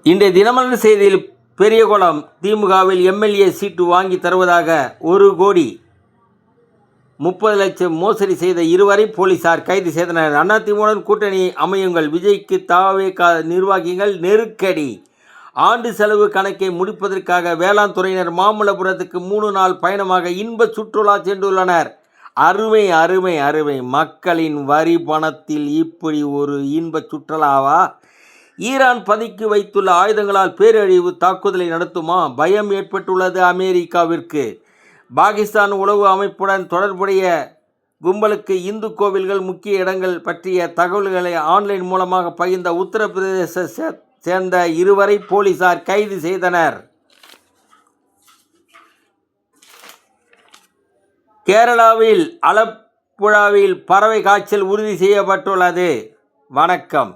இன்றைய தினமலர் செய்தியில் பெரியகுளம் திமுகவில் எம்எல்ஏ சீட்டு வாங்கி தருவதாக 1,30,00,000 மோசடி செய்த இருவரை போலீசார் கைது செய்தனர். அதிமுகவுடன் கூட்டணி அமையுங்கள், விஜய்க்கு தவேக நிர்வாகிகள் நெருக்கடி. ஆண்டு செலவு கணக்கை முடிப்பதற்காக வேளாண் துறையினர் மாமல்லபுரத்துக்கு 3 நாள் பயணமாக இன்ப சுற்றுலா சென்றுள்ளனர். அருமை அருமை அருமை. மக்களின் வரி பணத்தில் இப்படி ஒரு இன்ப சுற்றுலாவா? ஈரான் பதுக்கி வைத்துள்ள ஆயுதங்களால் பேரழிவு தாக்குதலை நடத்துமா? பயம் ஏற்பட்டுள்ளது அமெரிக்காவிற்கு. பாகிஸ்தான் உளவு அமைப்புடன் தொடர்புடைய கும்பலுக்கு இந்து கோவில்கள், முக்கிய இடங்கள் பற்றிய தகவல்களை ஆன்லைன் மூலமாக பகிர்ந்த உத்தரப்பிரதேச சேர்ந்த இருவரை போலீசார் கைது செய்தனர். கேரளாவில் ஆலப்புழாவில் பறவை காய்ச்சல் உறுதி செய்யப்பட்டுள்ளது. வணக்கம்.